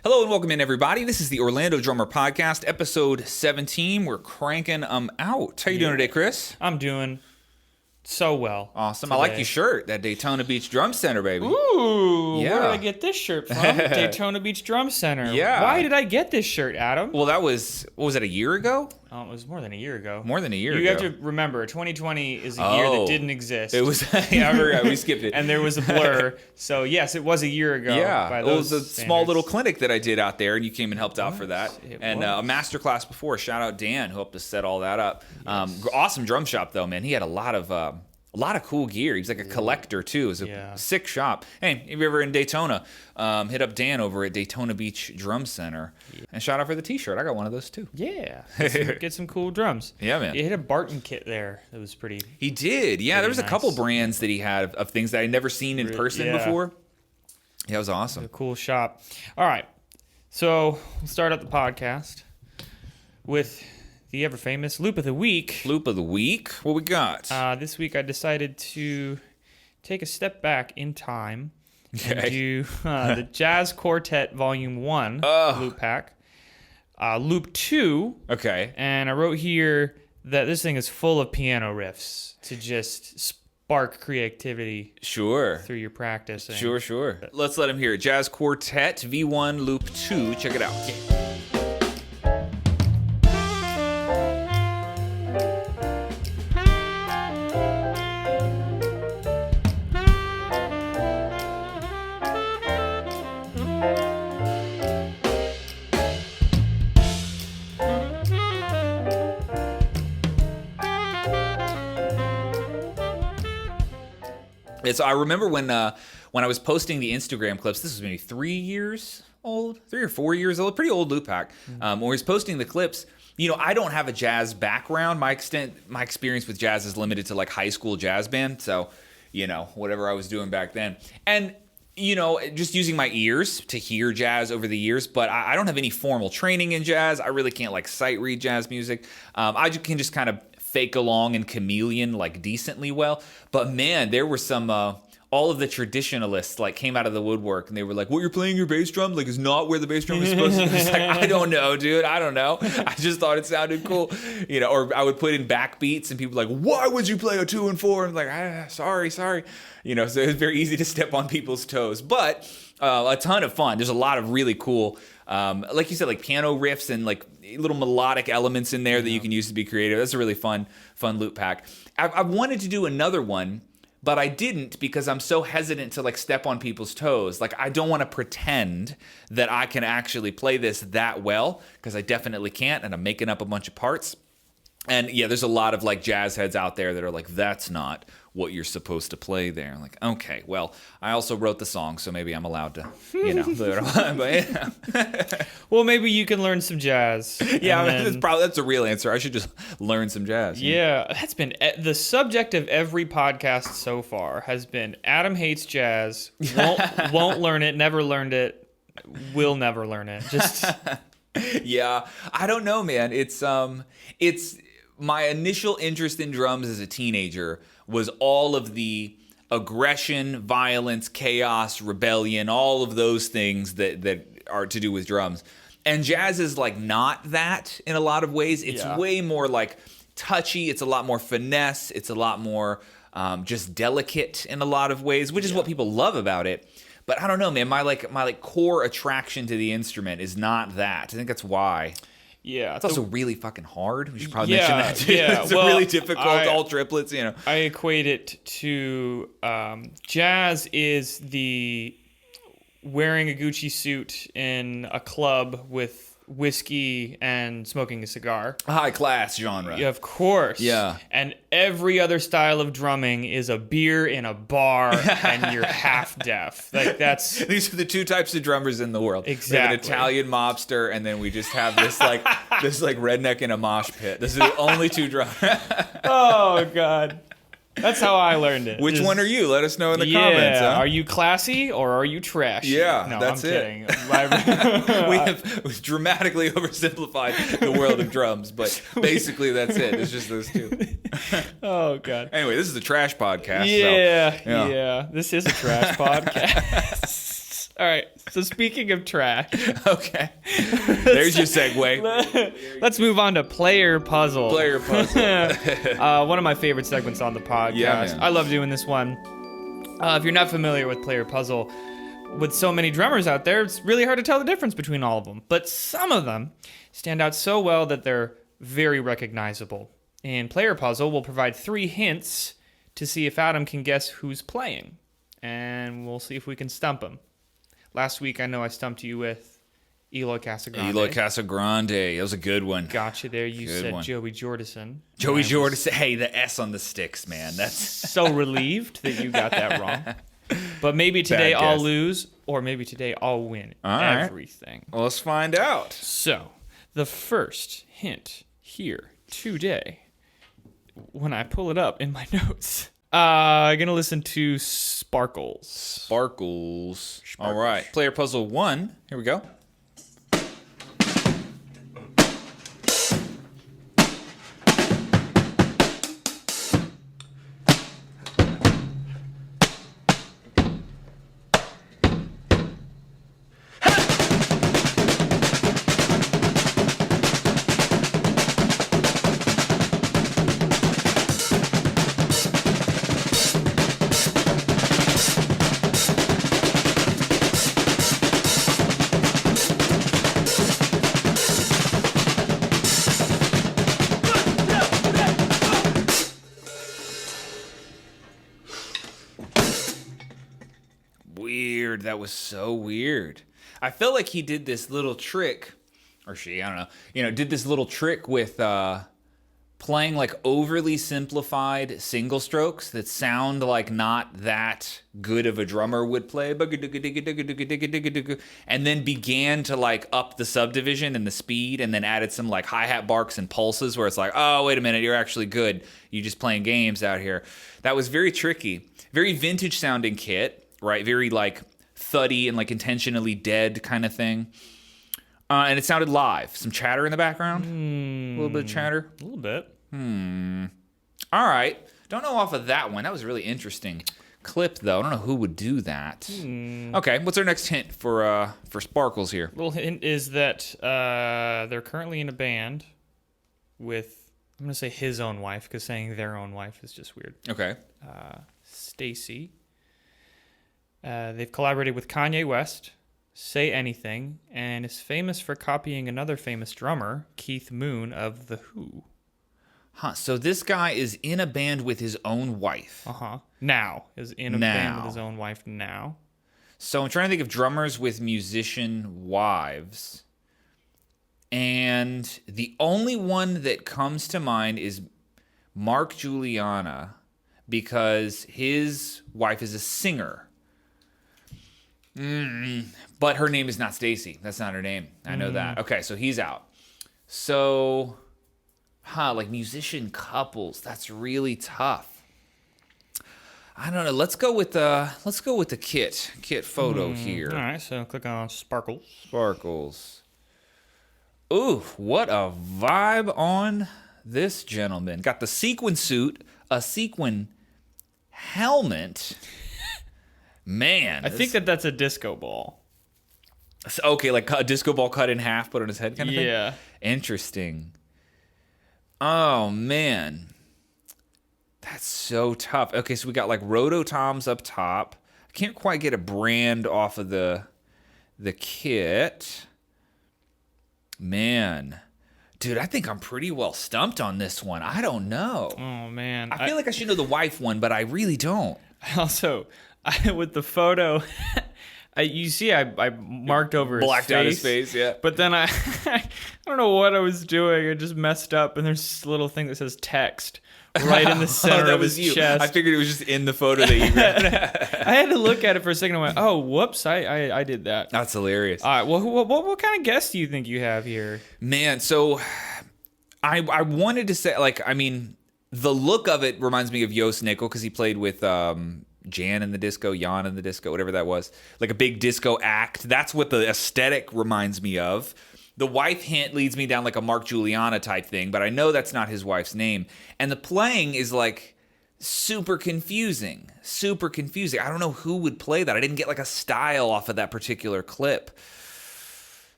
Hello and welcome in, everybody. This is the Orlando Drummer Podcast, episode 17. We're cranking them out. How you doing today, Chris? I'm doing so well. Awesome. Today. I like your shirt, that Daytona Beach Drum Center, baby. Ooh, Yeah. Where did I get this shirt from? Daytona Beach Drum Center. Yeah. Why did I get this shirt, Adam? Well, that was, what was it, a year ago? Oh, it was more than a year ago. More than a year you ago. have to remember, 2020 is a year that didn't exist. It was, yeah, I forgot, we skipped it. And there was a blur. So, yes, it was a year ago. Yeah, by it was a those small standards. little clinic that I did out there, and you came and helped out for that. It And was. a master class before. Shout out Dan, who helped us set all that up. Awesome drum shop, though, man. He had a lot of cool gear. He was like a collector, too. It was a sick shop. Hey, if you're ever in Daytona, hit up Dan over at Daytona Beach Drum Center. Yeah. And shout out for the t-shirt. I got one of those, too. Yeah. Get some cool drums. Yeah, man. He had a Barton kit there that was pretty... He did. Yeah, there was a couple brands that he had of things that I'd never seen in person before. Yeah, it was awesome. A cool shop. All right. So we'll start up the podcast with the ever-famous Loop of the Week. Loop of the Week? What we got? This week I decided to take a step back in time and do the Jazz Quartet Volume 1 loop pack. Loop 2. Okay. And I wrote here that this thing is full of piano riffs to just spark creativity Sure. through your practice. Sure. Let's let him hear it. Jazz Quartet V1 Loop 2. Check it out. So I remember when I was posting the Instagram clips, this was maybe 3 years old, 3 or 4 years old, pretty old loop pack. When I was posting the clips, I don't have a jazz background. My experience with jazz is limited to like high school jazz band. So, whatever I was doing back then. And, just using my ears to hear jazz over the years, but I don't have any formal training in jazz. I really can't like sight read jazz music. I can just kind of fake along and chameleon like decently well. But man, there were some all of the traditionalists like came out of the woodwork and they were like, what you're playing your bass drum like is not where the bass drum is supposed to be. It's like, I don't know, dude. I don't know. I just thought it sounded cool. Or I would put in backbeats and people were like, why would you play a 2 and 4? And I'm like, sorry. So it was very easy to step on people's toes. But a ton of fun. There's a lot of really cool like you said, like piano riffs and like little melodic elements in there that you can use to be creative. That's a really fun loop pack. I wanted to do another one, but I didn't because I'm so hesitant to like step on people's toes. Like I don't want to pretend that I can actually play this that well because I definitely can't, and I'm making up a bunch of parts. And yeah, there's a lot of like jazz heads out there that are like, that's not what you're supposed to play there. I'm like, okay, well, I also wrote the song, so maybe I'm allowed to, but Well, maybe you can learn some jazz. Yeah, that's a real answer. I should just learn some jazz. Yeah, that's been the subject of every podcast so far has been Adam hates jazz, won't learn it, never learned it, will never learn it. Just yeah, I don't know, man. It's my initial interest in drums as a teenager was all of the aggression, violence, chaos, rebellion, all of those things that are to do with drums. And jazz is like not that in a lot of ways. It's way more like touchy. It's a lot more finesse. It's a lot more just delicate in a lot of ways, which is what people love about it. But I don't know, man. My core attraction to the instrument is not that. I think that's why. Yeah. It's also really fucking hard. We should probably mention that too. Yeah, It's really difficult, all triplets, I equate it to jazz is the wearing a Gucci suit in a club with whiskey and smoking a cigar. High class genre. Yeah, of course. Yeah. And every other style of drumming is a beer in a bar and you're half deaf. Like that's These are the two types of drummers in the world. Exactly. We have an Italian mobster, and then we just have this like redneck in a mosh pit. This is the only two drummers. Oh God. That's how I learned it. Which one are you? Let us know in the comments. Huh? Are you classy or are you trashy? Yeah, no, that's I'm it. Kidding. We've dramatically oversimplified the world of drums, but basically that's it. It's just those two. Oh, God. Anyway, this is a trash podcast. Yeah, so, yeah. This is a trash podcast. All right. So speaking of trash, Okay. There's your segue. let's move on to Player Puzzle. Player puzzle. One of my favorite segments on the podcast. Yeah, man. I love doing this one. If you're not familiar with Player Puzzle, with so many drummers out there, it's really hard to tell the difference between all of them. But some of them stand out so well that they're very recognizable. And Player Puzzle will provide 3 hints to see if Adam can guess who's playing. And we'll see if we can stump him. Last week, I know I stumped you with Eloy Casagrande. Eloy Casagrande. That was a good one. Gotcha there. You Good said one. Joey Jordison. Joey And I was Jordison. Hey, the S on the sticks, man. That's so relieved that you got that wrong. But maybe today Bad I'll guess. lose, or maybe today I'll win All right. everything. Well, let's find out. So, the first hint here today, when I pull it up in my notes, I'm going to listen to Sparkles. Sparkles. All right. Player puzzle 1. Here we go. Weird. That was so weird. I felt like he did this little trick, or she, I don't know, did this little trick with playing like overly simplified single strokes that sound like not that good of a drummer would play, and then began to like up the subdivision and the speed, and then added some like hi-hat barks and pulses where it's like, oh, wait a minute, you're actually good. You're just playing games out here. That was very tricky. Very vintage sounding kit. Right, very like thuddy and like intentionally dead kind of thing, and it sounded live. Some chatter in the background, a little bit of chatter, A little bit. All right, don't know off of that one. That was a really interesting clip, though. I don't know who would do that. Okay, what's our next hint for Sparkles here? Little hint is that they're currently in a band with, I'm going to say his own wife, because saying their own wife is just weird. Okay, Stacy. They've collaborated with Kanye West, Say Anything, and is famous for copying another famous drummer, Keith Moon of The Who. huh? So this guy is in a band with his own wife. Now. Is in a band with his own wife now. So I'm trying to think of drummers with musician wives. And the only one that comes to mind is Mark Juliana, because his wife is a singer. But her name is not Stacy. That's not her name. I know that. Okay, so he's out. So, like musician couples. That's really tough. I don't know. Let's go with the kit photo here. All right, so click on Sparkles. Sparkles. Ooh, what a vibe on this gentleman. Got the sequin suit, a sequin helmet. Man. I think that's a disco ball. Okay, like a disco ball cut in half, put on his head kind of thing? Yeah. Interesting. Oh, man. That's so tough. Okay, so we got like Rototoms up top. I can't quite get a brand off of the kit. Man. Dude, I think I'm pretty well stumped on this one. I don't know. Oh, man. I feel like I should know the wife one, but I really don't. Also, with the photo, you see I marked over Blacked out his face, yeah. But then I don't know what I was doing. I just messed up, and there's this little thing that says text right in the center of his chest. I figured it was just in the photo that you grabbed. I had to look at it for a second. I went, oh, whoops, I did that. That's hilarious. All right, well, what kind of guest do you think you have here? Man, so I wanted to say, like, I mean, the look of it reminds me of Joost Nickel because he played with Jan in the Disco, Jan in the Disco, whatever that was. Like a big disco act. That's what the aesthetic reminds me of. The wife hint leads me down like a Mark Juliana type thing, but I know that's not his wife's name. And the playing is like super confusing. Super confusing. I don't know who would play that. I didn't get like a style off of that particular clip.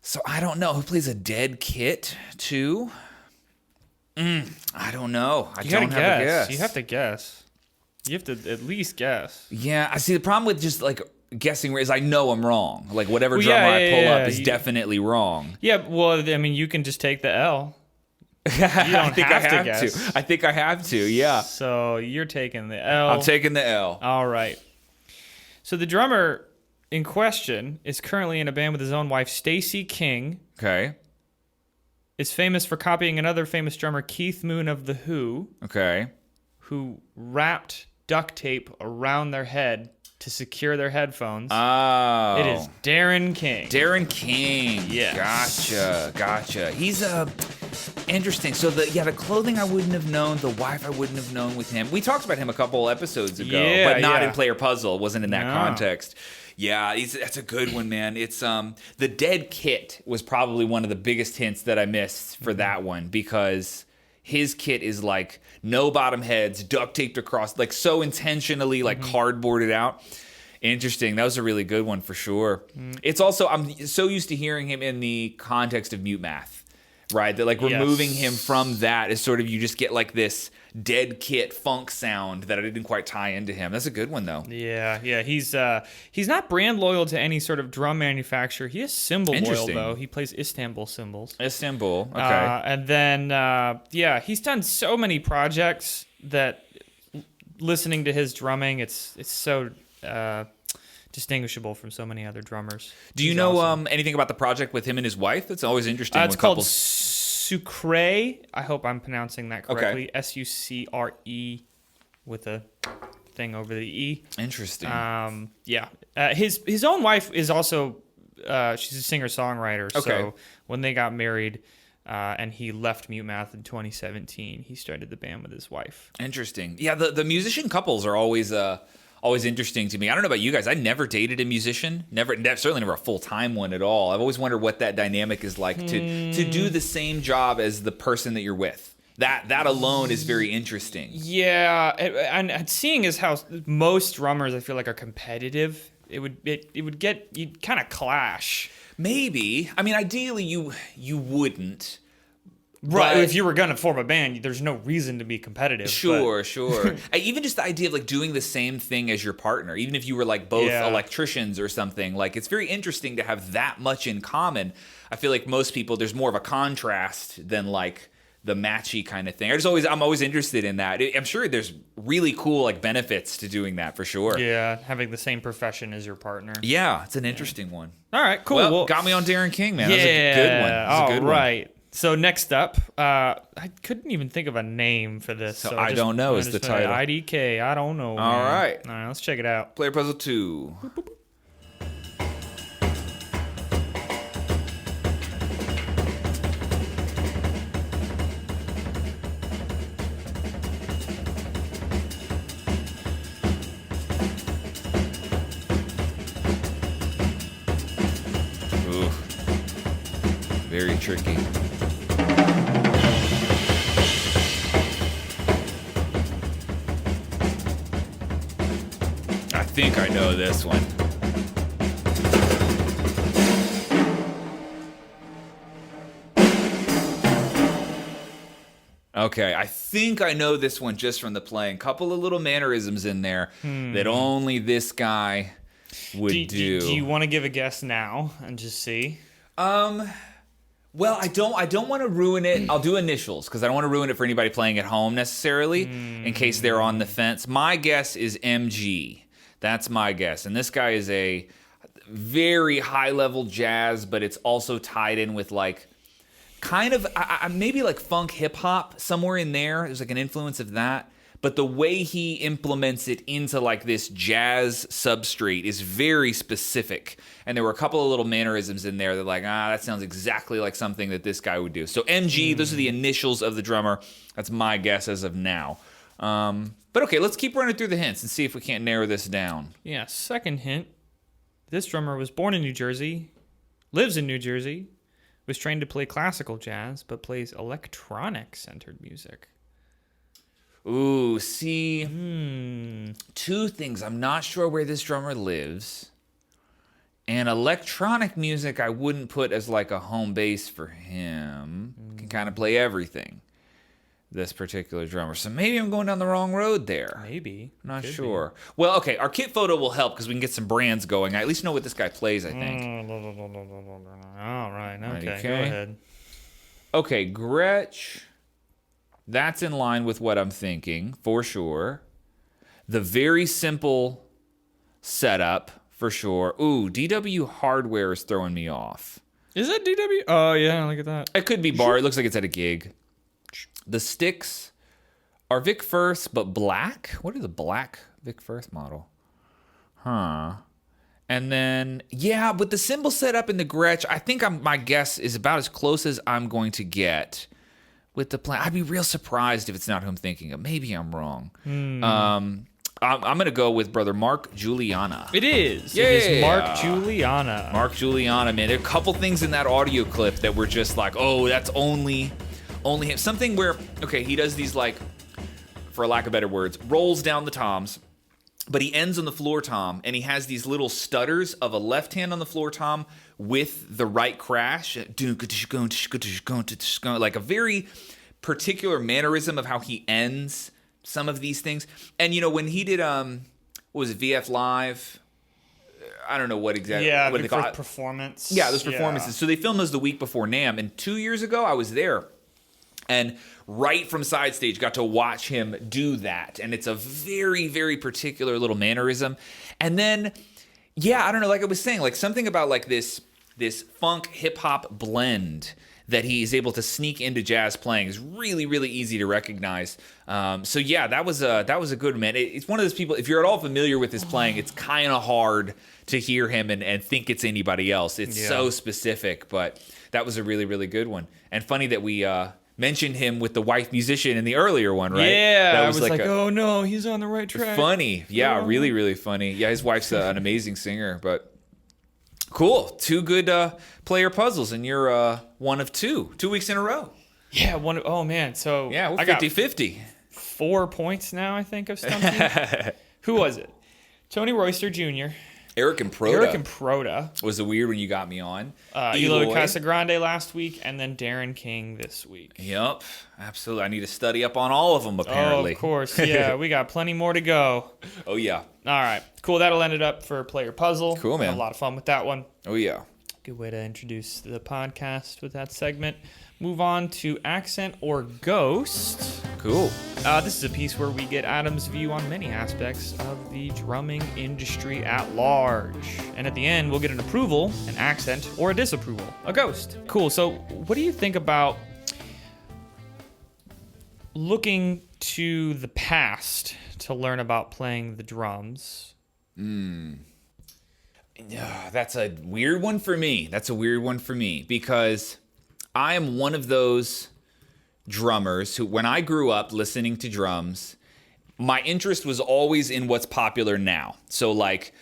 So I don't know. Who plays a dead kit too? I don't know. I don't have a guess. You have to guess. You have to at least guess. Yeah, I see the problem with just like guessing is I know I'm wrong. Like whatever drummer I pull up is definitely wrong. Yeah, well, I mean, you can just take the L. You don't I think have I to have guess. to. I think I have to. Yeah. So you're taking the L. I'm taking the L. All right. So the drummer in question is currently in a band with his own wife, Stacey King. Okay. Is famous for copying another famous drummer, Keith Moon of The Who. Okay. Who wrapped duct tape around their head to secure their headphones. Oh. It is Darren King. Darren King. Yes. Gotcha. He's interesting. So the clothing I wouldn't have known, the wife I wouldn't have known with him. We talked about him a couple episodes ago, but not in Player Puzzle. It wasn't in that context. Yeah, that's a good one, man. It's the dead kit was probably one of the biggest hints that I missed for that one, because his kit is like no bottom heads, duct taped across, like so intentionally like cardboarded out. Interesting. That was a really good one for sure. It's also, I'm so used to hearing him in the context of Mute Math, right? That like removing him from that is sort of, you just get like this dead kit funk sound that I didn't quite tie into him. That's a good one though. Yeah. He's not brand loyal to any sort of drum manufacturer. He is cymbal loyal though. He plays Istanbul cymbals. Istanbul. Okay. And then he's done so many projects that listening to his drumming, it's so distinguishable from so many other drummers. Do you know awesome. Anything about the project with him and his wife? That's always interesting. It's called Sucre. I hope I'm pronouncing that correctly. Okay. Sucre with a thing over the E. Interesting. His own wife is also she's a singer-songwriter. Okay. So when they got married and he left Mute Math in 2017, he started the band with his wife. Interesting. Yeah, the musician couples are always interesting to me. I don't know about you guys. I never dated a musician. Certainly never a full-time one at all. I've always wondered what that dynamic is like to do the same job as the person that you're with. That alone is very interesting. Yeah, and seeing as how most drummers I feel like are competitive, you'd kind of clash. Maybe. I mean, ideally you wouldn't. Right. If you were going to form a band, there's no reason to be competitive. Sure. Even just the idea of like doing the same thing as your partner, even if you were like both electricians or something, like it's very interesting to have that much in common. I feel like most people, there's more of a contrast than like the matchy kind of thing. I'm always interested in that. I'm sure there's really cool like benefits to doing that for sure. Yeah, having the same profession as your partner. Yeah, it's an interesting one. All right, cool. Well, got me on Darren King, man. That's a good one. That's a good one. So next up, I couldn't even think of a name for this. So I don't know is the title. IDK, I don't know. All right, let's check it out. Player Puzzle 2. Boop, boop. Ooh, very tricky. I think I know this one. Okay, I think I know this one just from the playing. Couple of little mannerisms in there that only this guy would do. Do you want to give a guess now and just see? Well, I don't want to ruin it. I'll do initials because I don't want to ruin it for anybody playing at home necessarily in case they're on the fence. My guess is MG. That's my guess. And this guy is a very high-level jazz, but it's also tied in with like kind of maybe like funk hip-hop somewhere in there. There's like an influence of that. But the way he implements it into like this jazz substrate is very specific. And there were a couple of little mannerisms in there that like, that sounds exactly like something that this guy would do. So MG, those are the initials of the drummer. That's my guess as of now. But okay, let's keep running through the hints and see if we can't narrow this down. Yeah, second hint. This drummer was born in New Jersey, lives in New Jersey, was trained to play classical jazz, but plays electronic-centered music. Ooh, see, two things. I'm not sure where this drummer lives. And electronic music I wouldn't put as like a home base for him. Can kind of play everything, this particular drummer. So maybe I'm going down the wrong road there. Maybe. I'm not sure. Well, okay, our kit photo will help because we can get some brands going. I at least know what this guy plays, I think. All right. Okay. Go Okay. ahead. Okay, Gretsch. That's in line with what I'm thinking, for sure. The very simple setup, for sure. Ooh, DW hardware is throwing me off. Is that DW? Oh, yeah. Look at that. It could be bar. It looks like it's at a gig. The sticks are Vic Firth, but black. What is the black Vic Firth model? Huh. And then, yeah, with the cymbal setup in the Gretsch, I think my guess is about as close as I'm going to get with the plan. I'd be real surprised if it's not who I'm thinking of. Maybe I'm wrong. I'm going to go with brother Mark Juliana. It is. Yeah. It is Mark Juliana. Mark Juliana, man. There are a couple things in that audio clip that were just like, oh, that's only him. Something where, okay, he does these like, for lack of better words, rolls down the toms, but he ends on the floor tom, and he has these little stutters of a left hand on the floor tom with the right crash, like a very particular mannerism of how he ends some of these things. And you know, when he did what was it, VF Live, I don't know what exactly. Yeah, what they call it. performance. Yeah, those performances. So they filmed those the week before NAMM, and 2 years ago I was there, and right from side stage got to watch him do that, and it's a very, very particular little mannerism. And then, yeah, I don't know, like I was saying, like something about like this funk hip hop blend that he's able to sneak into jazz playing is really, really easy to recognize. So yeah, that was a good man. It's one of those people, if you're at all familiar with his playing, it's kind of hard to hear him and think it's anybody else. It's so specific, but that was a really, really good one. And funny that we mentioned him with the wife musician in the earlier one, right? Yeah, that I was like, oh no, he's on the right track. Funny. Yeah, really, really funny. Yeah, his wife's an amazing singer, but cool. Two good player puzzles, and you're one of two. 2 weeks in a row. Yeah, oh man. So yeah, we're I got 50-50. 4 points now, I think, I've stumped you. Who was it? Tony Royster Jr., Eric and Proda. was the weird one you got me on. Eloy Casagrande last week, and then Darren King this week. Yep, absolutely. I need to study up on all of them, apparently. Oh, of course. Yeah, we got plenty more to go. Oh, yeah. All right. Cool. That'll end it up for Player Puzzle. Cool, man. Had a lot of fun with that one. Oh, yeah. Good way to introduce the podcast with that segment. Move on to Accent or Ghost. Cool. This is a piece where we get Adam's view on many aspects of the drumming industry at large. And at the end, we'll get an approval, an accent, or a disapproval, a ghost. Cool. So what do you think about looking to the past to learn about playing the drums? That's a weird one for me. Because I am one of those drummers who, when I grew up listening to drums, my interest was always in what's popular now. So like,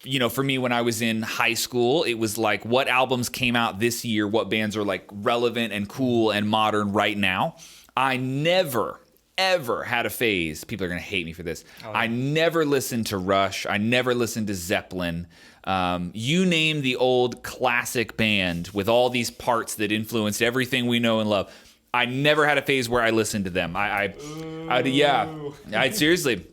you know, for me, when I was in high school, it was like, what albums came out this year? What bands are like relevant and cool and modern right now? I never, ever had a phase. People are going to hate me for this. Oh, yeah. I never listened to Rush. I never listened to Zeppelin. You name the old classic band with all these parts that influenced everything we know and love. I never had a phase where I listened to them. I'd seriously,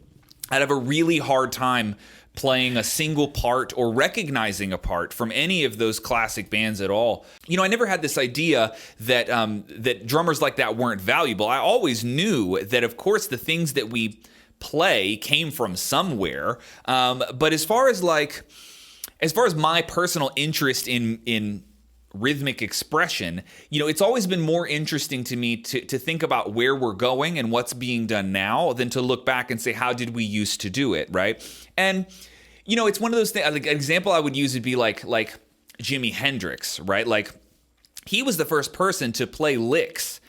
I'd have a really hard time playing a single part or recognizing a part from any of those classic bands at all. You know, I never had this idea that that drummers like that weren't valuable. I always knew that, of course, the things that we play came from somewhere. But as far as my personal interest in rhythmic expression, you know, it's always been more interesting to me to think about where we're going and what's being done now than to look back and say, how did we used to do it, right? And, you know, it's one of those things, like, an example I would use would be like Jimi Hendrix, right? Like, he was the first person to play licks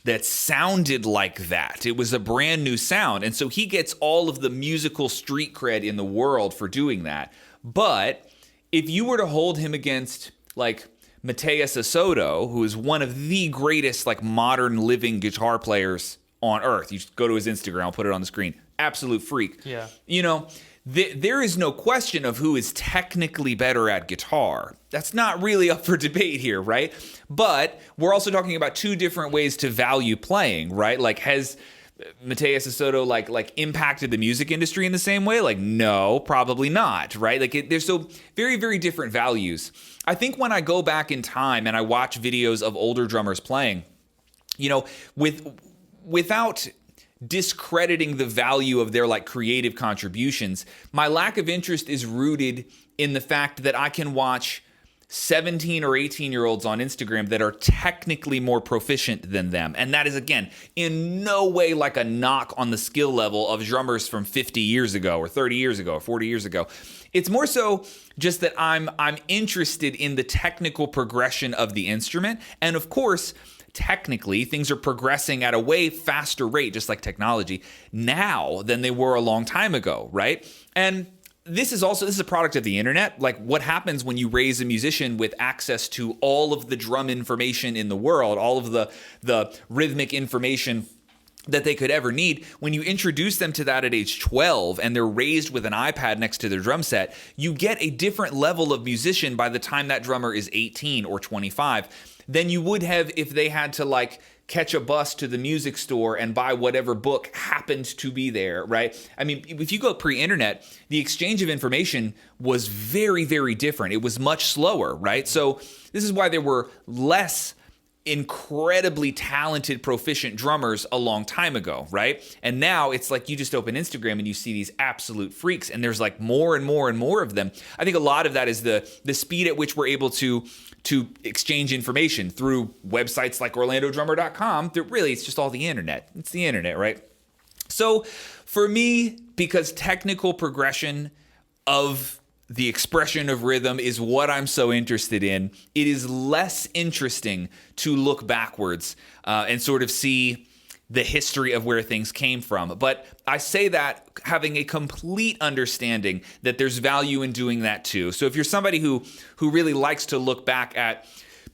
that sounded like that. It was a brand new sound. And so he gets all of the musical street cred in the world for doing that. But if you were to hold him against, like, Mateus Asoto, who is one of the greatest, like, modern living guitar players on earth. You just go to his Instagram, I'll put it on the screen. Absolute freak. Yeah. You know, there is no question of who is technically better at guitar. That's not really up for debate here, right? But we're also talking about two different ways to value playing, right? Like, has Mateus Soto like impacted the music industry in the same way? Like, no, probably not, right? Like, there's so very, very different values. I think when I go back in time and I watch videos of older drummers playing, you know, without discrediting the value of their like creative contributions, my lack of interest is rooted in the fact that I can watch 17 or 18-year-olds on Instagram that are technically more proficient than them. And that is, again, in no way like a knock on the skill level of drummers from 50 years ago or 30 years ago or 40 years ago. It's more so just that I'm interested in the technical progression of the instrument. And of course, technically, things are progressing at a way faster rate, just like technology, now than they were a long time ago, right? And this is a product of the internet. Like, what happens when you raise a musician with access to all of the drum information in the world, all of the rhythmic information that they could ever need, when you introduce them to that at age 12 and they're raised with an iPad next to their drum set, you get a different level of musician by the time that drummer is 18 or 25 than you would have if they had to like catch a bus to the music store and buy whatever book happened to be there, right? I mean, if you go pre-internet, the exchange of information was very, very different. It was much slower, right? So this is why there were less incredibly talented, proficient drummers a long time ago, right? And now it's like you just open Instagram and you see these absolute freaks, and there's like more and more and more of them. I think a lot of that is the speed at which we're able to exchange information through websites like OrlandoDrummer.com. That really, it's just all the internet. It's the internet, right? So for me, because technical progression of the expression of rhythm is what I'm so interested in, it is less interesting to look backwards and sort of see the history of where things came from. But I say that having a complete understanding that there's value in doing that too. So if you're somebody who really likes to look back at,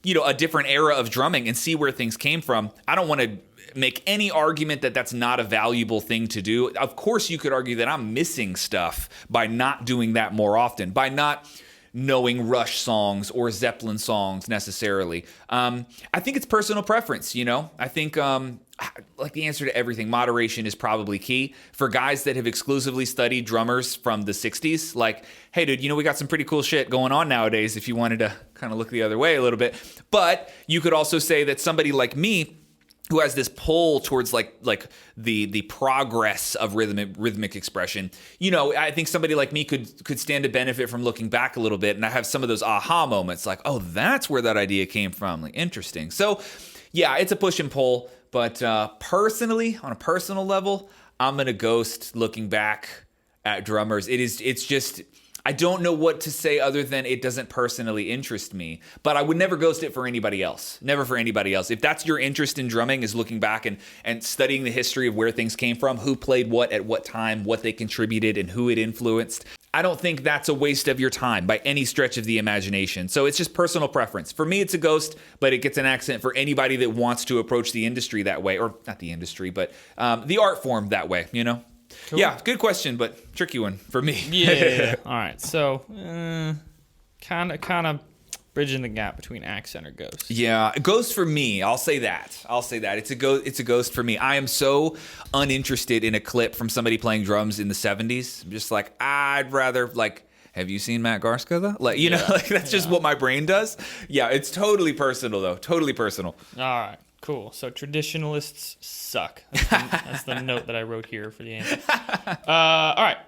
you know, a different era of drumming and see where things came from, I don't want to make any argument that that's not a valuable thing to do. Of course, you could argue that I'm missing stuff by not doing that more often, by not knowing Rush songs or Zeppelin songs necessarily. I think it's personal preference, you know? I think, like the answer to everything, moderation is probably key. For guys that have exclusively studied drummers from the 60s, like, hey, dude, you know, we got some pretty cool shit going on nowadays if you wanted to kind of look the other way a little bit. But you could also say that somebody like me, who has this pull towards like the progress of rhythmic expression, you know, I think somebody like me could stand to benefit from looking back a little bit, and I have some of those aha moments, like, oh, that's where that idea came from, like, interesting. So, yeah, it's a push and pull, but personally, on a personal level, I'm gonna ghost looking back at drummers. It's just, I don't know what to say other than it doesn't personally interest me, but I would never ghost it for anybody else. Never for anybody else. If that's your interest in drumming, is looking back and studying the history of where things came from, who played what at what time, what they contributed, and who it influenced, I don't think that's a waste of your time by any stretch of the imagination. So it's just personal preference. For me, it's a ghost, but it gets an accent for anybody that wants to approach the industry that way, or not the industry, but the art form that way, you know? Cool. Yeah, good question, but tricky one for me. Yeah. All right. So, kind of bridging the gap between accent or ghost. Yeah, ghost for me. I'll say that. It's a ghost for me. I am so uninterested in a clip from somebody playing drums in the 70s. I'm just like, I'd rather like. Have you seen Matt Garska though? Like, you know, like that's just what my brain does. Yeah, it's totally personal though. Totally personal. All right. Cool. So traditionalists suck. That's the note that I wrote here for the answer. All right.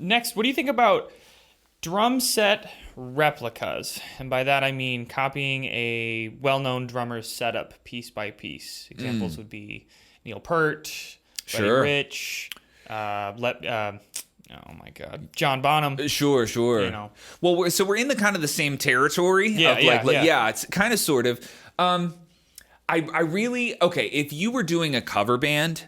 Next, what do you think about drum set replicas? And by that I mean copying a well-known drummer's setup piece by piece. Examples would be Neil Peart, Buddy Rich, oh my God, John Bonham. Sure. You know. Well, we're in the kind of the same territory. Yeah. It's kind of sort of. I really, okay, if you were doing a cover band,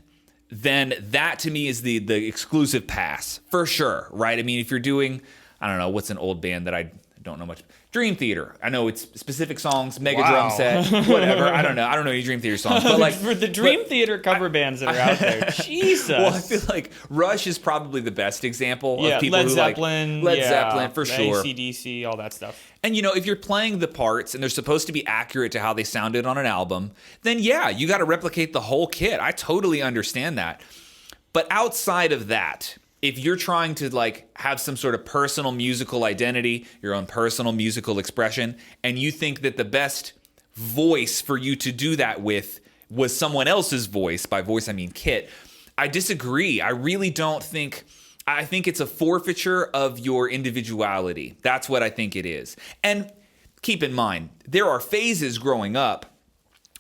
then that to me is the exclusive pass, for sure, right? I mean, if you're doing, I don't know, what's an old band that I don't know much. Dream Theater. I know it's specific songs, mega drum set, whatever. I don't know. I don't know any Dream Theater songs. But like for the Dream Theater cover bands that are out there, Jesus. Well, I feel like Rush is probably the best example of people Led who Zeppelin, like Led Zeppelin for sure. AC/DC, all that stuff. And if you're playing the parts and they're supposed to be accurate to how they sounded on an album, then yeah, you got to replicate the whole kit. I totally understand that. But outside of that, if you're trying to like have some sort of personal musical identity, your own personal musical expression, and you think that the best voice for you to do that with was someone else's voice, by voice I mean kit, I disagree. I really don't think... I think it's a forfeiture of your individuality. That's what I think it is. And keep in mind, there are phases growing up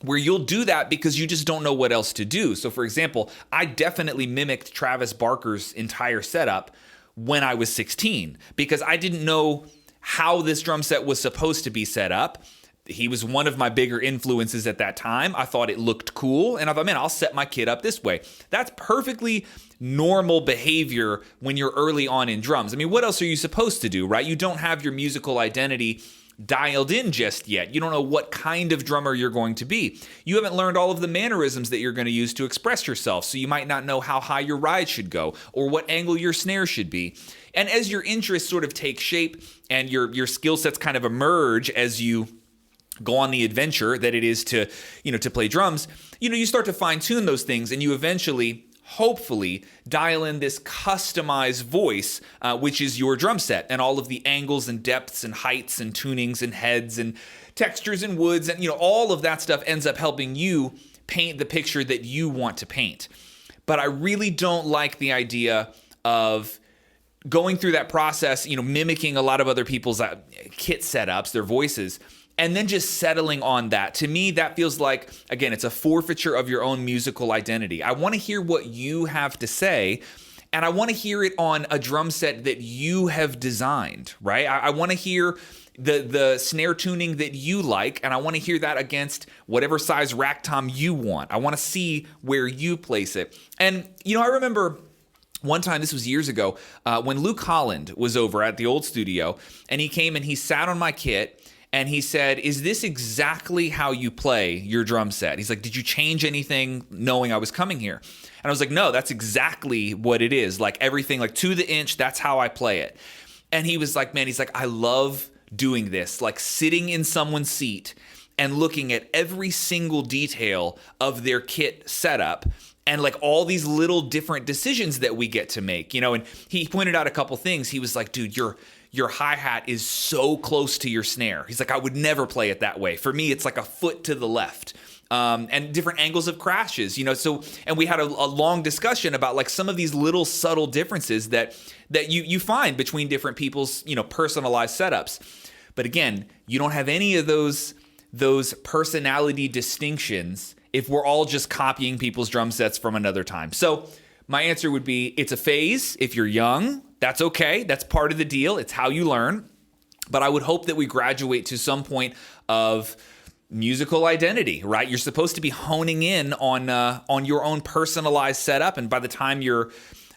where you'll do that because you just don't know what else to do. So for example, I definitely mimicked Travis Barker's entire setup when I was 16 because I didn't know how this drum set was supposed to be set up. He was one of my bigger influences at that time. I thought it looked cool, and I thought, man, I'll set my kit up this way. That's perfectly normal behavior when you're early on in drums. I mean, what else are you supposed to do, right? You don't have your musical identity dialed in just yet. You don't know what kind of drummer you're going to be. You haven't learned all of the mannerisms that you're going to use to express yourself, so you might not know how high your ride should go or what angle your snare should be. And as your interests sort of take shape and your skill sets kind of emerge as you go on the adventure that it is to play drums, you start to fine tune those things, and you eventually, hopefully, dial in this customized voice, which is your drum set, and all of the angles and depths and heights and tunings and heads and textures and woods, and all of that stuff ends up helping you paint the picture that you want to paint. But I really don't like the idea of going through that process, mimicking a lot of other people's kit setups, their voices, and then just settling on that. To me, that feels like, again, it's a forfeiture of your own musical identity. I want to hear what you have to say, and I want to hear it on a drum set that you have designed, right? I want to hear the snare tuning that you like, and I want to hear that against whatever size rack tom you want. I want to see where you place it. And, I remember one time, this was years ago, when Luke Holland was over at the old studio, and he came and he sat on my kit, and he said, is this exactly how you play your drum set? He's like, did you change anything knowing I was coming here? And I was like, no, that's exactly what it is. Like everything, like to the inch, that's how I play it. And he was like, man, he's like, I love doing this, like sitting in someone's seat and looking at every single detail of their kit setup and like all these little different decisions that we get to make, and he pointed out a couple things. He was like, dude, your hi-hat is so close to your snare. He's like, I would never play it that way. For me, it's like a foot to the left. And different angles of crashes, and we had a long discussion about like some of these little subtle differences that you find between different people's, personalized setups. But again, you don't have any of those personality distinctions if we're all just copying people's drum sets from another time. So my answer would be, it's a phase. If you're young, that's okay. That's part of the deal. It's how you learn. But I would hope that we graduate to some point of musical identity, right? You're supposed to be honing in on your own personalized setup. And by the time you're,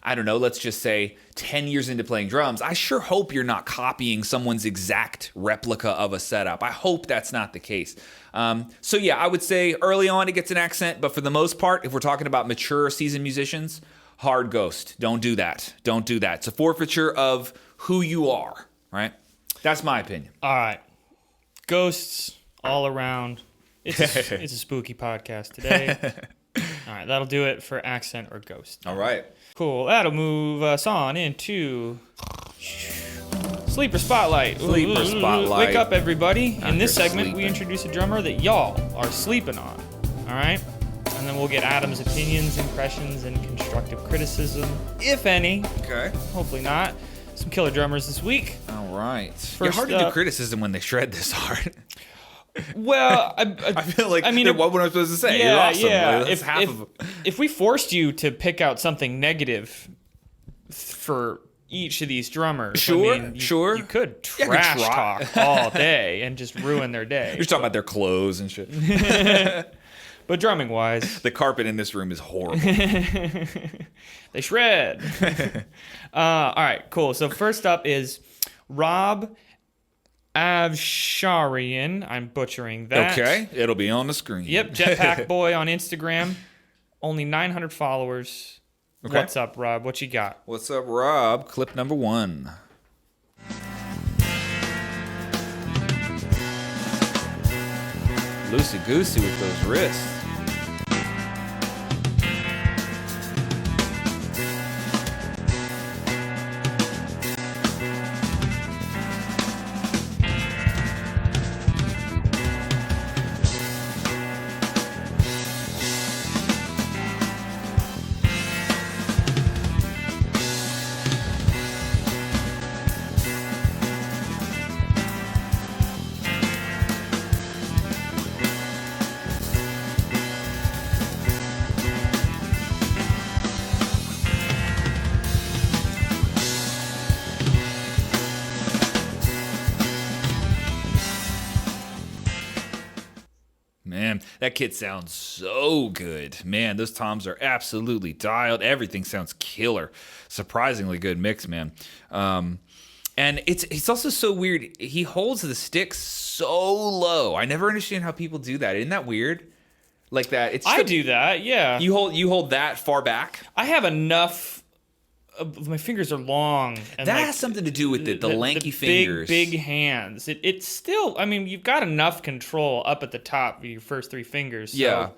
I don't know, let's just say 10 years into playing drums, I sure hope you're not copying someone's exact replica of a setup. I hope that's not the case. So yeah, I would say early on it gets an accent, but for the most part, if we're talking about mature seasoned musicians, hard ghost. Don't do that. Don't do that. It's a forfeiture of who you are, right? That's my opinion. All right. Ghosts all around. It's a spooky podcast today. All right, that'll do it for accent or ghost. All right. Cool. That'll move us on into Sleeper Spotlight. Sleeper Spotlight. Wake up, everybody. In this segment, we introduce a drummer that y'all are sleeping on. All right? And then we'll get Adam's opinions, impressions, and constructive criticism, if any. Okay. Hopefully not. Some killer drummers this week. All right. It's hard to do criticism when they shred this hard. Well, I feel like, what am I supposed to say? Yeah, You're awesome. yeah. That's half of if we forced you to pick out something negative for each of these drummers, sure. You could trash talk all day and just ruin their day. You're just talking about their clothes and shit. But drumming wise, the carpet in this room is horrible. They shred. All right, cool. So first up is Rob Avcharian. I'm butchering that. Okay, it'll be on the screen. Yep, Jetpack Boy on Instagram. Only 900 followers. Okay. What's up, Rob? What you got? What's up, Rob? Clip number 1. Loosey goosey with those wrists. Man, that kit sounds so good. Man, those toms are absolutely dialed. Everything sounds killer. Surprisingly good mix, man. And it's also so weird. He holds the stick so low. I never understand how people do that. Isn't that weird? Like that. I do that, yeah. You hold that far back. I have enough. My fingers are long. And that has something to do with the lanky fingers. Big hands. It's still, I mean, you've got enough control up at the top of your first 3 fingers. So Yeah.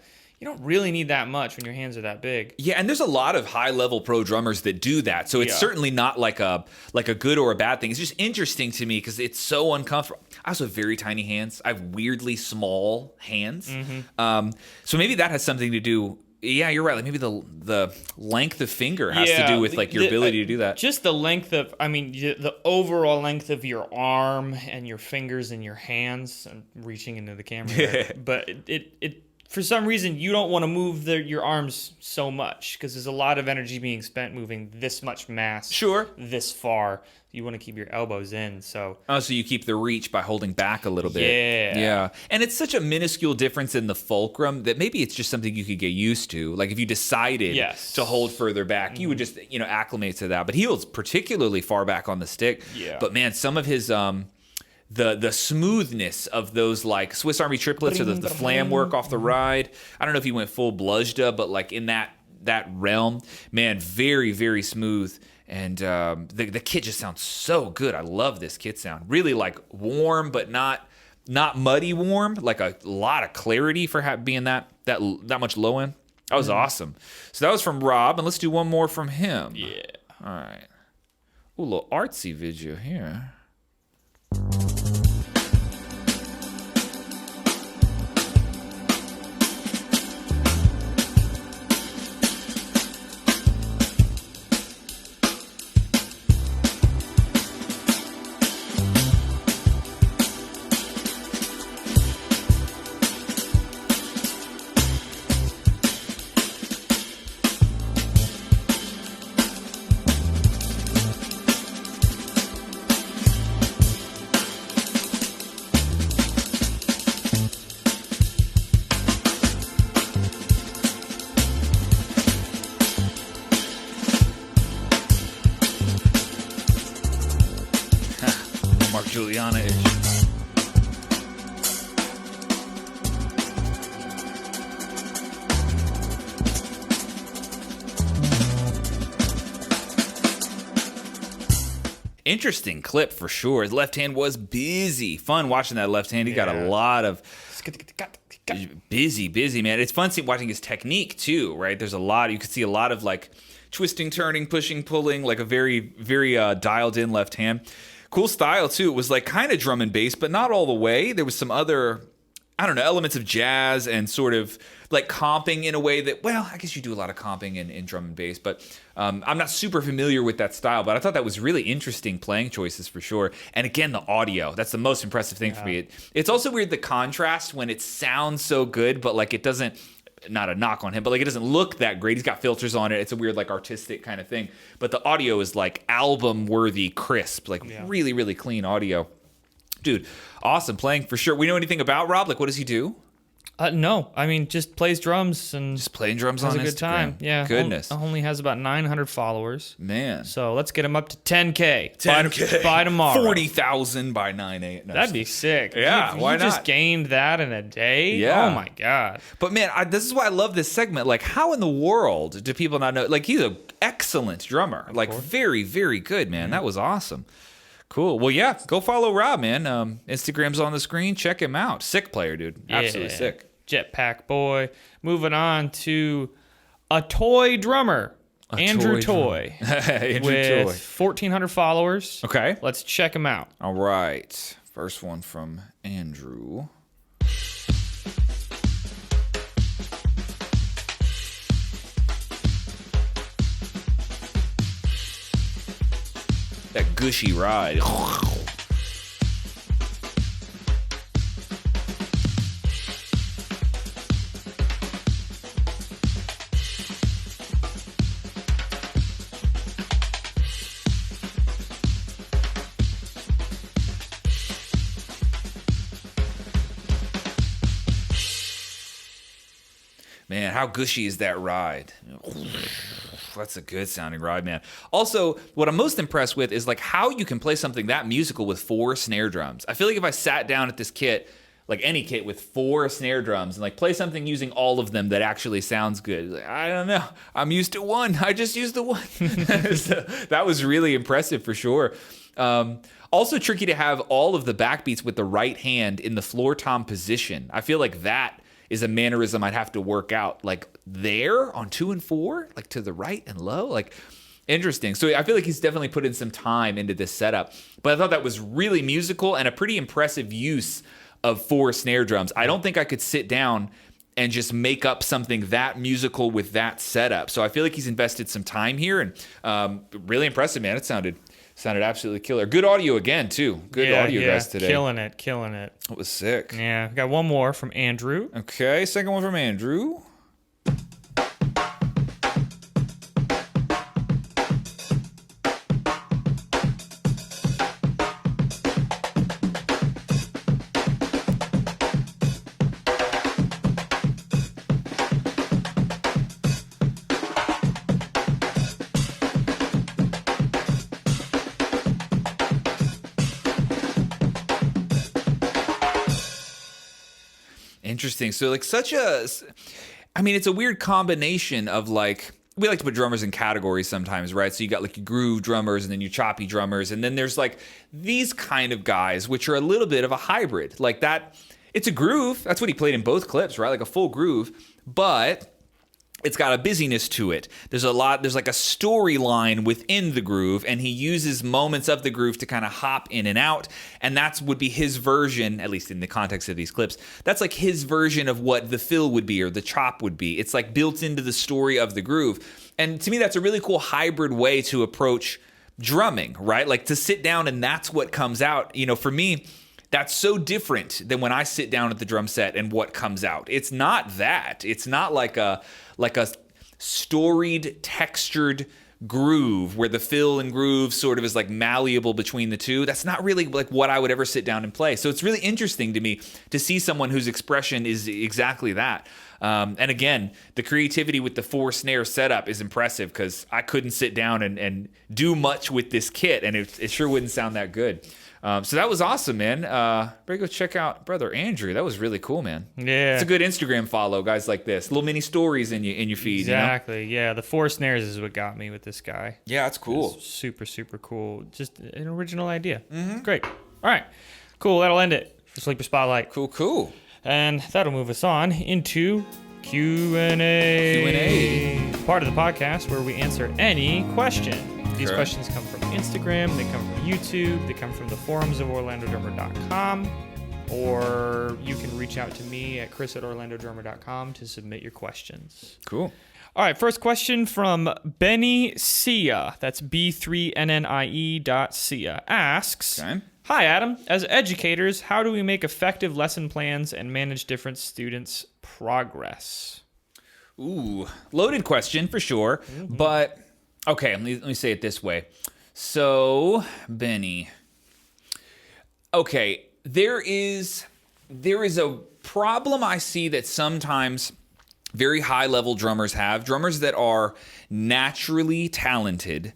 you don't really need that much when your hands are that big. Yeah, and there's a lot of high-level pro drummers that do that. So it's certainly not like a good or a bad thing. It's just interesting to me because it's so uncomfortable. I also have very tiny hands. I have weirdly small hands. Mm-hmm. So maybe that has something to do. Yeah, you're right. Like maybe the length of finger has to do with like your ability to do that. Just the length of, I mean, the overall length of your arm and your fingers and your hands. I'm reaching into the camera there. But it for some reason, you don't want to move your arms so much because there's a lot of energy being spent moving this much mass this far. You want to keep your elbows in. So you keep the reach by holding back a little bit. Yeah. And it's such a minuscule difference in the fulcrum that maybe it's just something you could get used to. Like if you decided to hold further back, you would just acclimate to that. But he holds particularly far back on the stick. Yeah. But man, some of his the smoothness of those like Swiss Army triplets or the flam work off the ride. I don't know if he went full Bluzda, but like in that realm, man, very, very smooth. And the kit just sounds so good. I love this kit sound. Really like warm, but not muddy warm. Like a lot of clarity for being that much low end. That was awesome. So that was from Rob, and let's do one more from him. Yeah. All right. Ooh, a little artsy video here. Mark Juliana-ish. Interesting clip for sure. His left hand was busy. Fun watching that left hand. He got a lot of busy, man. It's fun watching his technique too, right? There's a lot. You could see a lot of like twisting, turning, pushing, pulling, like a very, very dialed in left hand. Cool style too. It was like kind of drum and bass, but not all the way. There was some other, I don't know, elements of jazz and sort of like comping in a way that, well, I guess you do a lot of comping in drum and bass, but I'm not super familiar with that style, but I thought that was really interesting playing choices for sure. And again, the audio, that's the most impressive thing for me. It's also weird, the contrast when it sounds so good, but like it doesn't, not a knock on him, but like it doesn't look that great. He's got filters on it. It's a weird like artistic kind of thing, but the audio is like album worthy, crisp, like really, really clean audio. Dude, awesome playing for sure. We know anything about Rob? Like, what does he do? No, I mean just plays drums and Just playing drums has on a good Instagram. time. Yeah, Goodness. only has about 900 followers. Man. So let's get him up to 10K. 10K. by tomorrow. 40,000 by 9/8. No, That'd be sick. Yeah, why you just not? gained that in a day? Yeah. Oh my god. But man, this is why I love this segment. Like, how in the world do people not know? Like, he's an excellent drummer. Like, very, very good, man. That was awesome. Cool. Well, yeah, go follow Rob, man. Instagram's on the screen. Check him out. Sick player, dude. Absolutely Yeah. sick. Jetpack boy. Moving on to a toy drummer. Andrew Toy. Andrew with Toy. 1,400 followers. Okay. Let's check him out. All right. First one from Andrew. That gushy ride. Man, how gushy is that ride? That's a good sounding ride, man. Also, what I'm most impressed with is like how you can play something that musical with 4 snare drums. I feel like if I sat down at this kit, like any kit with 4 snare drums and like play something using all of them that actually sounds good. Like, I don't know. I'm used to one. I just used the one. So, that was really impressive for sure. Also tricky to have all of the backbeats with the right hand in the floor tom position. I feel like that is a mannerism I'd have to work out. Like there on 2 and 4, like to the right and low, like interesting. So I feel like he's definitely put in some time into this setup. But I thought that was really musical and a pretty impressive use of 4 snare drums. I don't think I could sit down and just make up something that musical with that setup. So I feel like he's invested some time here and really impressive, man. It sounded absolutely killer. Good audio again, too. Good audio, guys, today. Killing it. It was sick. Yeah, we got one more from Andrew. Okay, second one from Andrew. Interesting. So like it's a weird combination of like, we like to put drummers in categories sometimes, right? So you got like your groove drummers and then your choppy drummers. And then there's like these kind of guys, which are a little bit of a hybrid like that. It's a groove. That's what he played in both clips, right? Like a full groove, but it's got a busyness to it. There's like a storyline within the groove, and he uses moments of the groove to kind of hop in and out, and that would be his version, at least in the context of these clips, that's like his version of what the fill would be or the chop would be. It's like built into the story of the groove. And to me, that's a really cool hybrid way to approach drumming, right? Like to sit down and that's what comes out. You know, for me, that's so different than when I sit down at the drum set and what comes out. It's not that. It's not like a storied, textured groove where the fill and groove sort of is like malleable between the two. That's not really like what I would ever sit down and play. So it's really interesting to me to see someone whose expression is exactly that. And again, the creativity with the 4 snare setup is impressive because I couldn't sit down and do much with this kit, and it sure wouldn't sound that good. So that was awesome, man. Better go check out Brother Andrew. That was really cool, man. Yeah. It's a good Instagram follow, guys like this. Little mini stories in your feed. Exactly. You know? Yeah, the 4 snares is what got me with this guy. Yeah, that's cool. It's super, super cool. Just an original idea. Mm-hmm. Great. All right. Cool. That'll end it for Sleeper Spotlight. Cool. And that'll move us on into Q&A. Q&A. Part of the podcast where we answer any question. These Correct. questions come from Instagram, they come from YouTube, they come from the forums of OrlandoDrummer.com, or you can reach out to me at chris@OrlandoDrummer.com to submit your questions. Cool. All right, first question from Benny Sia. That's B3NNIE.Sia. Asks, Okay. Hi, Adam. As educators, how do we make effective lesson plans and manage different students' progress? Ooh, loaded question for sure. Mm-hmm. But, okay, let me say it this way. So, Benny. Okay, there is a problem I see that sometimes very high-level drummers have, drummers that are naturally talented,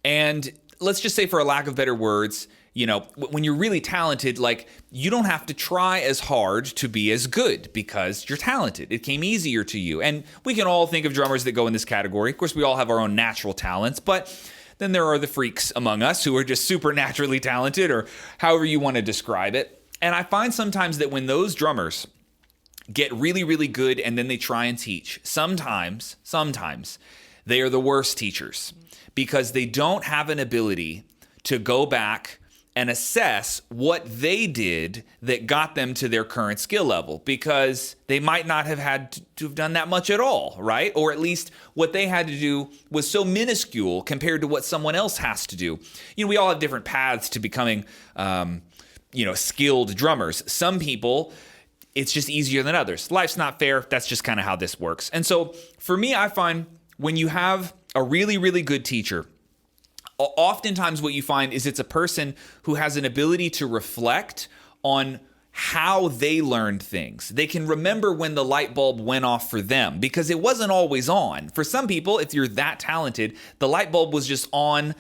and let's just say, for a lack of better words, when you're really talented, like, you don't have to try as hard to be as good because you're talented. It came easier to you. And we can all think of drummers that go in this category. Of course, we all have our own natural talents, but then there are the freaks among us who are just supernaturally talented, or however you want to describe it. And I find sometimes that when those drummers get really, really good and then they try and teach, sometimes they are the worst teachers because they don't have an ability to go back and assess what they did that got them to their current skill level, because they might not have had to have done that much at all, right? Or at least what they had to do was so minuscule compared to what someone else has to do. We all have different paths to becoming, skilled drummers. Some people, it's just easier than others. Life's not fair. That's just kind of how this works. And so for me, I find when you have a really, really good teacher, oftentimes what you find is it's a person who has an ability to reflect on how they learned things. They can remember when the light bulb went off for them because it wasn't always on. For some people, if you're that talented, the light bulb was just on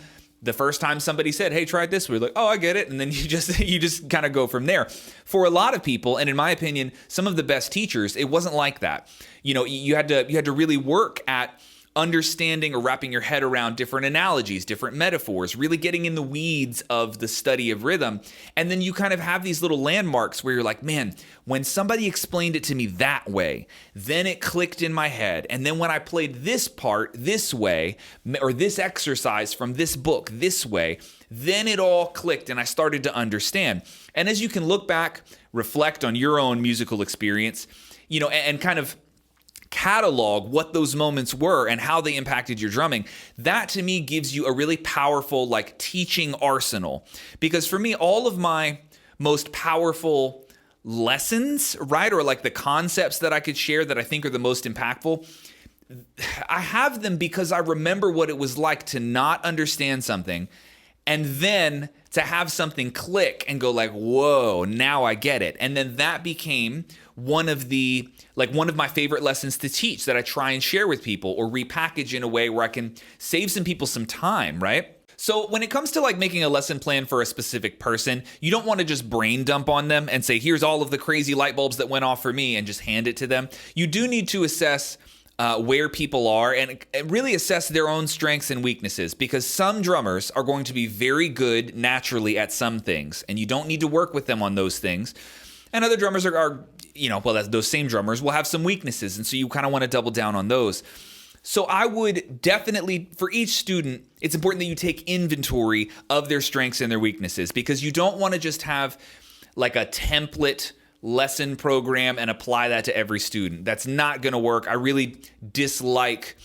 the first time somebody said, hey, try it this way. Like, oh, I get it. And then you just kind of go from there. For a lot of people, and in my opinion, some of the best teachers, it wasn't like that. You had to really work at understanding or wrapping your head around different analogies, different metaphors, really getting in the weeds of the study of rhythm. And then you kind of have these little landmarks where you're like, man, when somebody explained it to me that way, then it clicked in my head. And then when I played this part this way, or this exercise from this book this way, then it all clicked and I started to understand. And as you can look back, reflect on your own musical experience, and kind of catalog what those moments were and how they impacted your drumming, that to me gives you a really powerful teaching arsenal. Because for me, all of my most powerful lessons, right, or the concepts that I could share that I think are the most impactful, I have them because I remember what it was like to not understand something and then to have something click and go whoa, now I get it. And then that became one of my favorite lessons to teach that I try and share with people or repackage in a way where I can save some people some time, right? So when it comes to making a lesson plan for a specific person, you don't want to just brain dump on them and say, here's all of the crazy light bulbs that went off for me and just hand it to them. You do need to assess where people are and really assess their own strengths and weaknesses, because some drummers are going to be very good naturally at some things and you don't need to work with them on those things. And other drummers those same drummers will have some weaknesses, and so you kind of want to double down on those. So I would definitely, for each student, it's important that you take inventory of their strengths and their weaknesses, because you don't want to just have a template lesson program and apply that to every student. That's not going to work. I really dislike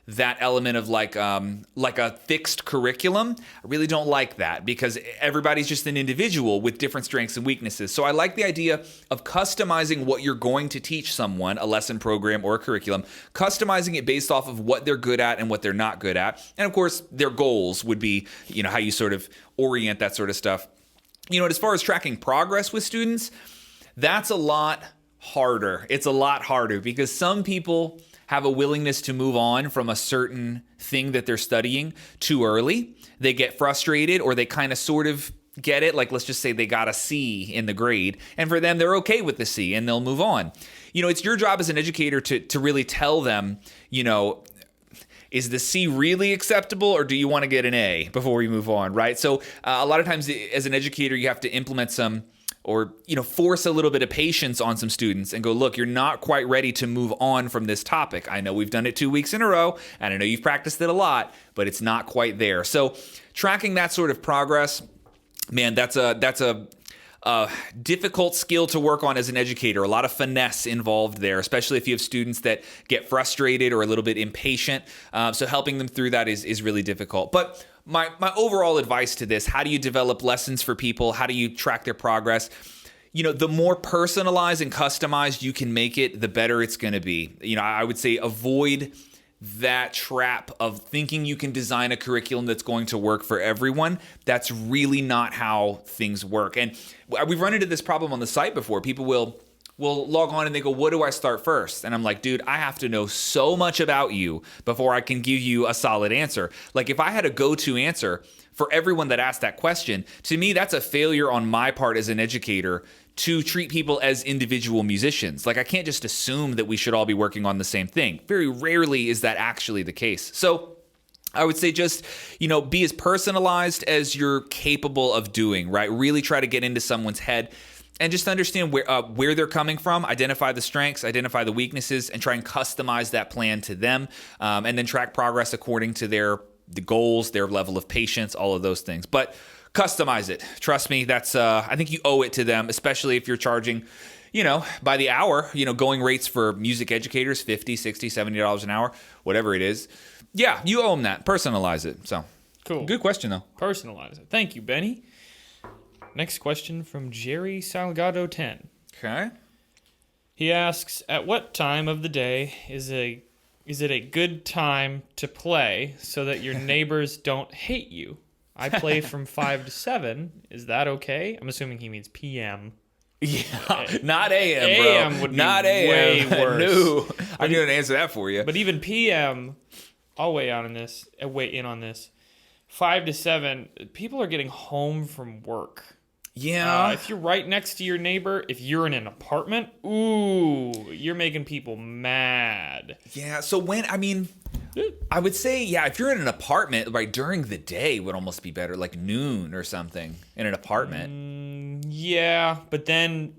that element of a fixed curriculum. I really don't like that because everybody's just an individual with different strengths and weaknesses. So I like the idea of customizing what you're going to teach someone, a lesson program or a curriculum, customizing it based off of what they're good at and what they're not good at. And of course, their goals would be, how you sort of orient that sort of stuff. As far as tracking progress with students, that's a lot harder. It's a lot harder because some people have a willingness to move on from a certain thing that they're studying too early. They get frustrated, or they kind of sort of get it. Let's just say they got a C in the grade, and for them, they're okay with the C and they'll move on. It's your job as an educator to really tell them, is the C really acceptable, or do you want to get an A before we move on, right? So a lot of times as an educator, you have to implement some or force a little bit of patience on some students and go, look, you're not quite ready to move on from this topic. I know we've done it 2 weeks in a row, and I know you've practiced it a lot, but it's not quite there. So tracking that sort of progress, man, that's a difficult skill to work on as an educator. A lot of finesse involved there, especially if you have students that get frustrated or a little bit impatient. So helping them through that is really difficult. But my overall advice to this, how do you develop lessons for people? How do you track their progress? The more personalized and customized you can make it, the better it's going to be. I would say avoid that trap of thinking you can design a curriculum that's going to work for everyone. That's really not how things work. And we've run into this problem on the site before. People will will log on and they go, what do I start first? And I'm like, dude, I have to know so much about you before I can give you a solid answer. Like if I had a go-to answer for everyone that asked that question, to me, that's a failure on my part as an educator to treat people as individual musicians. Like I can't just assume that we should all be working on the same thing. Very rarely is that actually the case. So I would say just, be as personalized as you're capable of doing, right? Really try to get into someone's head and just understand where they're coming from, identify the strengths, identify the weaknesses, and try and customize that plan to them, and then track progress according to the goals, their level of patience, all of those things. But customize it. Trust me, that's I think you owe it to them, especially if you're charging, by the hour, going rates for music educators, $50, $60, $70 an hour, whatever it is. Yeah, you owe them that. Personalize it. So cool. Good question, though. Personalize it. Thank you, Benny. Next question from Jerry Salgado 10. Okay. He asks, at what time of the day is it a good time to play so that your neighbors don't hate you? I play from 5 to 7. Is that okay? I'm assuming he means PM. Yeah, not AM, bro. AM would be not way AM. worse. No, I'm going to answer that for you. But even PM, I'll weigh in on this. 5 to 7, people are getting home from work. Yeah. If you're right next to your neighbor, if you're in an apartment, you're making people mad. Yeah, so I would say, if you're in an apartment, right, during the day would almost be better, like noon or something in an apartment. Yeah, but then,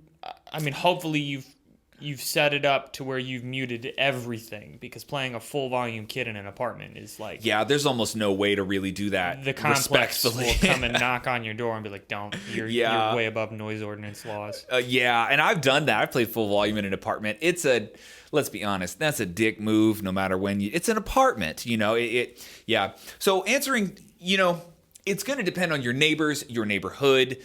hopefully you've set it up to where you've muted everything, because playing a full volume kit in an apartment is like... Yeah, there's almost no way to really do that the complex will respectfully. come and knock on your door and be like, don't, you're way above noise ordinance laws. Yeah, and I've done that. I've played full volume in an apartment. Let's be honest, that's a dick move no matter when it's an apartment, yeah. So answering, it's going to depend on your neighbors, your neighborhood,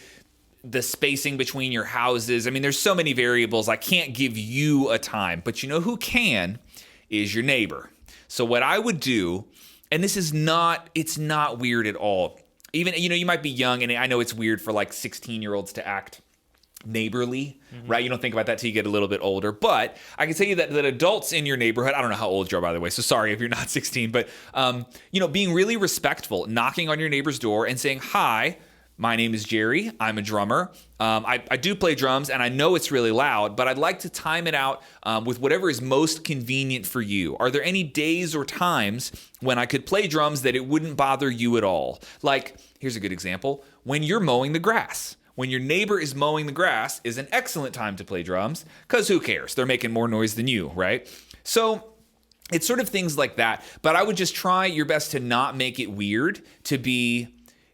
the spacing between your houses. There's so many variables. I can't give you a time, but who can is your neighbor. So what I would do, and it's not weird at all. Even, you might be young, and I know it's weird for like 16-year-olds to act neighborly, right? You don't think about that till you get a little bit older. But I can tell you that adults in your neighborhood, I don't know how old you are, by the way, so sorry if you're not 16, but, being really respectful, knocking on your neighbor's door and saying, hi, my name is Jerry. I'm a drummer. I do play drums, and I know it's really loud, but I'd like to time it out with whatever is most convenient for you. Are there any days or times when I could play drums that it wouldn't bother you at all? Like, here's a good example. When you're mowing the grass. When your neighbor is mowing the grass is an excellent time to play drums, because who cares? They're making more noise than you, right? So it's sort of things like that. But I would just try your best to not make it weird, to be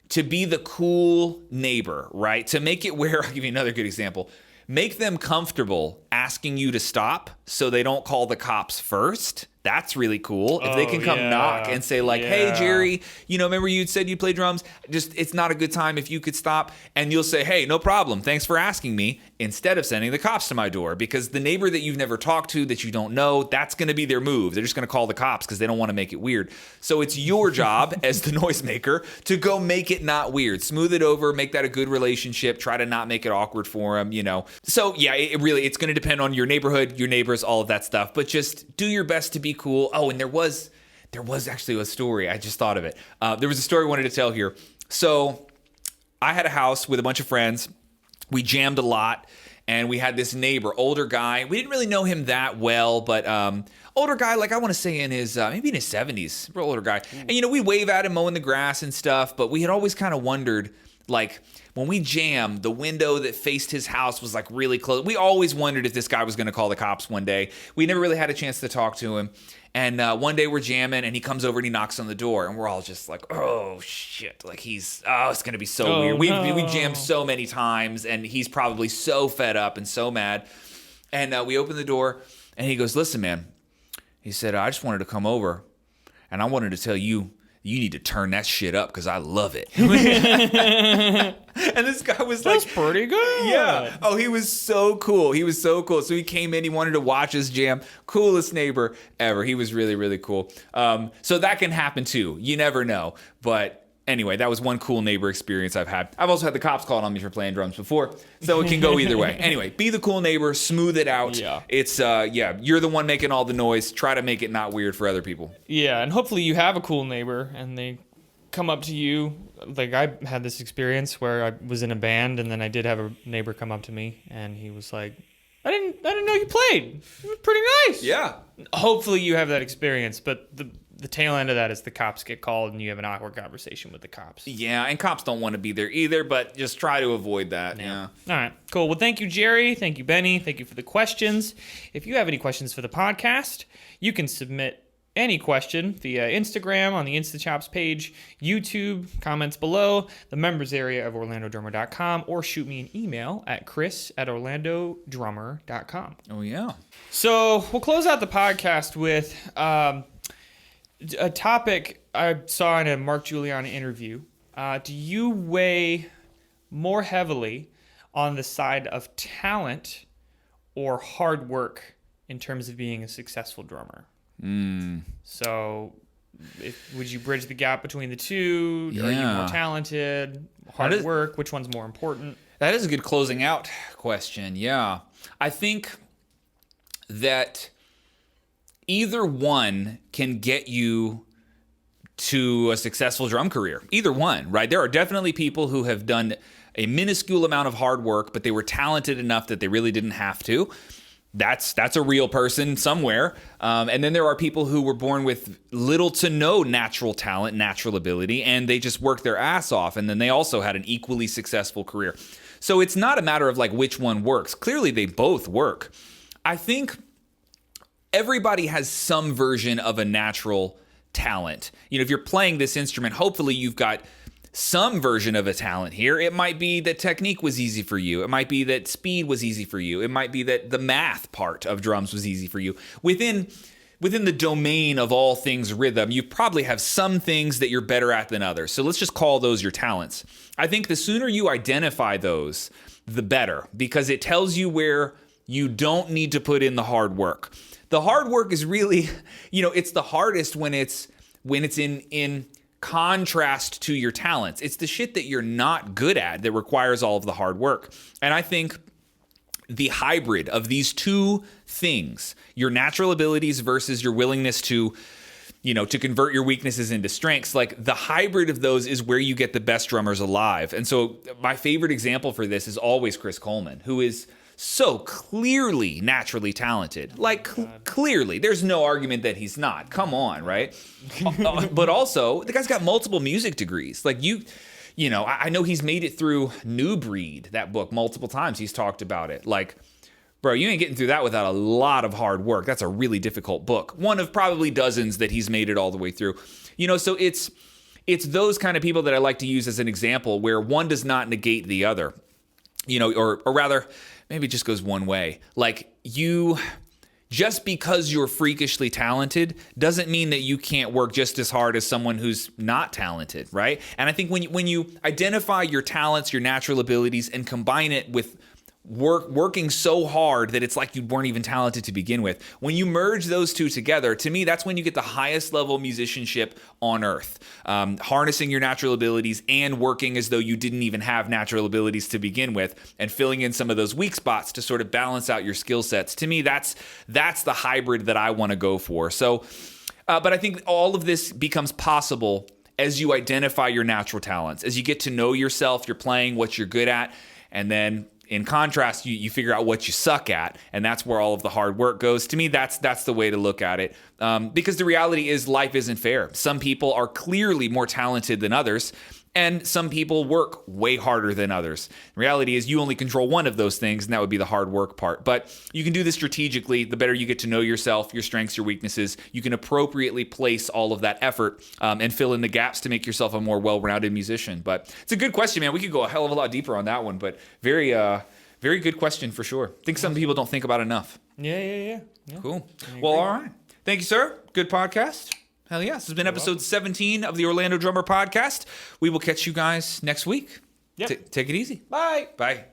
the cool neighbor, right? To make it where, I'll give you another good example. Make them comfortable asking you to stop so they don't call the cops first. That's really cool. If they can come knock and say like, hey, Jerry, remember you said you play drums? Just, it's not a good time if you could stop. And you'll say, hey, no problem. Thanks for asking me, instead of sending the cops to my door. Because the neighbor that you've never talked to, that you don't know, that's going to be their move. They're just going to call the cops because they don't want to make it weird. So it's your job as the noisemaker to go make it not weird. Smooth it over, make that a good relationship. Try to not make it awkward for them, So yeah, it's going to depend on your neighborhood, your neighbors, all of that stuff. But just do your best to be cool. Oh, and there was actually a story. I just thought of it. There was a story I wanted to tell here. So I had a house with a bunch of friends. We jammed a lot, and we had this neighbor, older guy. We didn't really know him that well, but older guy, like I want to say in his, maybe in his 70s, real older guy. And, we wave at him mowing the grass and stuff, but we had always kind of wondered, like, when we jammed, the window that faced his house was like really close. We always wondered if this guy was going to call the cops one day. We never really had a chance to talk to him. And one day we're jamming, and he comes over and he knocks on the door, and we're all just like, oh shit, like it's going to be so weird. We jammed so many times, and he's probably so fed up and so mad. And we open the door, and he goes, listen, man. He said, I just wanted to come over, and I wanted to tell you, you need to turn that shit up because I love it. And this guy was like... That's pretty good. Yeah. Oh, he was so cool. So he came in. He wanted to watch us jam. Coolest neighbor ever. He was really, really cool. So that can happen too. You never know. But Anyway, that was one cool neighbor experience I've had. I've also had the cops called on me for playing drums before, so it can go either way. Anyway, be the cool neighbor, smooth it out. Yeah. It's, you're the one making all the noise. Try to make it not weird for other people. Yeah, and hopefully you have a cool neighbor and they come up to you. Like, I had this experience where I was in a band and then I did have a neighbor come up to me and he was like, I didn't know you played. It was pretty nice. Yeah. Hopefully you have that experience, but the tail end of that is the cops get called and you have an awkward conversation with the cops. Yeah, and cops don't want to be there either, but just try to avoid that. Yeah. All right, cool. Well, thank you, Jerry. Thank you, Benny. Thank you for the questions. If you have any questions for the podcast, you can submit any question via Instagram on the InstaChops page, YouTube, comments below, the members area of OrlandoDrummer.com, or shoot me an email at chris@OrlandoDrummer.com. Oh, yeah. So we'll close out the podcast with a topic I saw in a Mark Giuliani interview. Do you weigh more heavily on the side of talent or hard work in terms of being a successful drummer? So would you bridge the gap between the two? Yeah. Are you more talented? Hard work? Which one's more important? That is a good closing out question. Yeah. I think that either one can get you to a successful drum career. Either one, right? There are definitely people who have done a minuscule amount of hard work, but they were talented enough that they really didn't have to. That's a real person somewhere. And then there are people who were born with little to no natural talent, natural ability, and they just worked their ass off. And then they also had an equally successful career. So it's not a matter of like which one works. Clearly, they both work. I think everybody has some version of a natural talent. You know, if you're playing this instrument, hopefully you've got some version of a talent here. It might be that technique was easy for you. It might be that speed was easy for you. It might be that the math part of drums was easy for you. Within the domain of all things rhythm, you probably have some things that you're better at than others. So let's just call those your talents. I think the sooner you identify those, the better, because it tells you where you don't need to put in the hard work. The hard work is really, it's the hardest when it's in contrast to your talents. It's the shit that you're not good at that requires all of the hard work. And I think the hybrid of these two things, your natural abilities versus your willingness to convert your weaknesses into strengths, like the hybrid of those is where you get the best drummers alive. And so my favorite example for this is always Chris Coleman, who is so clearly naturally talented. Like, clearly. There's no argument that he's not. Come on, right? But also, the guy's got multiple music degrees. Like, I know he's made it through New Breed, that book, multiple times. He's talked about it. Like, bro, you ain't getting through that without a lot of hard work. That's a really difficult book. One of probably dozens that he's made it all the way through. So it's those kind of people that I like to use as an example where one does not negate the other. Or rather, maybe it just goes one way. Like, just because you're freakishly talented doesn't mean that you can't work just as hard as someone who's not talented, right? And I think when you identify your talents, your natural abilities, and combine it with working so hard that it's like you weren't even talented to begin with. When you merge those two together, to me, that's when you get the highest level of musicianship on earth. Harnessing your natural abilities and working as though you didn't even have natural abilities to begin with, and filling in some of those weak spots to sort of balance out your skill sets. To me, that's the hybrid that I want to go for. So, but I think all of this becomes possible as you identify your natural talents, as you get to know yourself, you're playing what you're good at, and then in contrast, you figure out what you suck at, and that's where all of the hard work goes. To me, that's the way to look at it. Because the reality is life isn't fair. Some people are clearly more talented than others, and some people work way harder than others. The reality is you only control one of those things, and that would be the hard work part. But you can do this strategically. The better you get to know yourself, your strengths, your weaknesses, you can appropriately place all of that effort and fill in the gaps to make yourself a more well-rounded musician. But it's a good question, man. We could go a hell of a lot deeper on that one, but very good question for sure. I think some people don't think about enough. Yeah. Cool. Well, all right. Thank you, sir. Good podcast. Hell yeah. This has been episode 17 of the Orlando Drummer Podcast. We will catch you guys next week. Yep. Take it easy. Bye. Bye.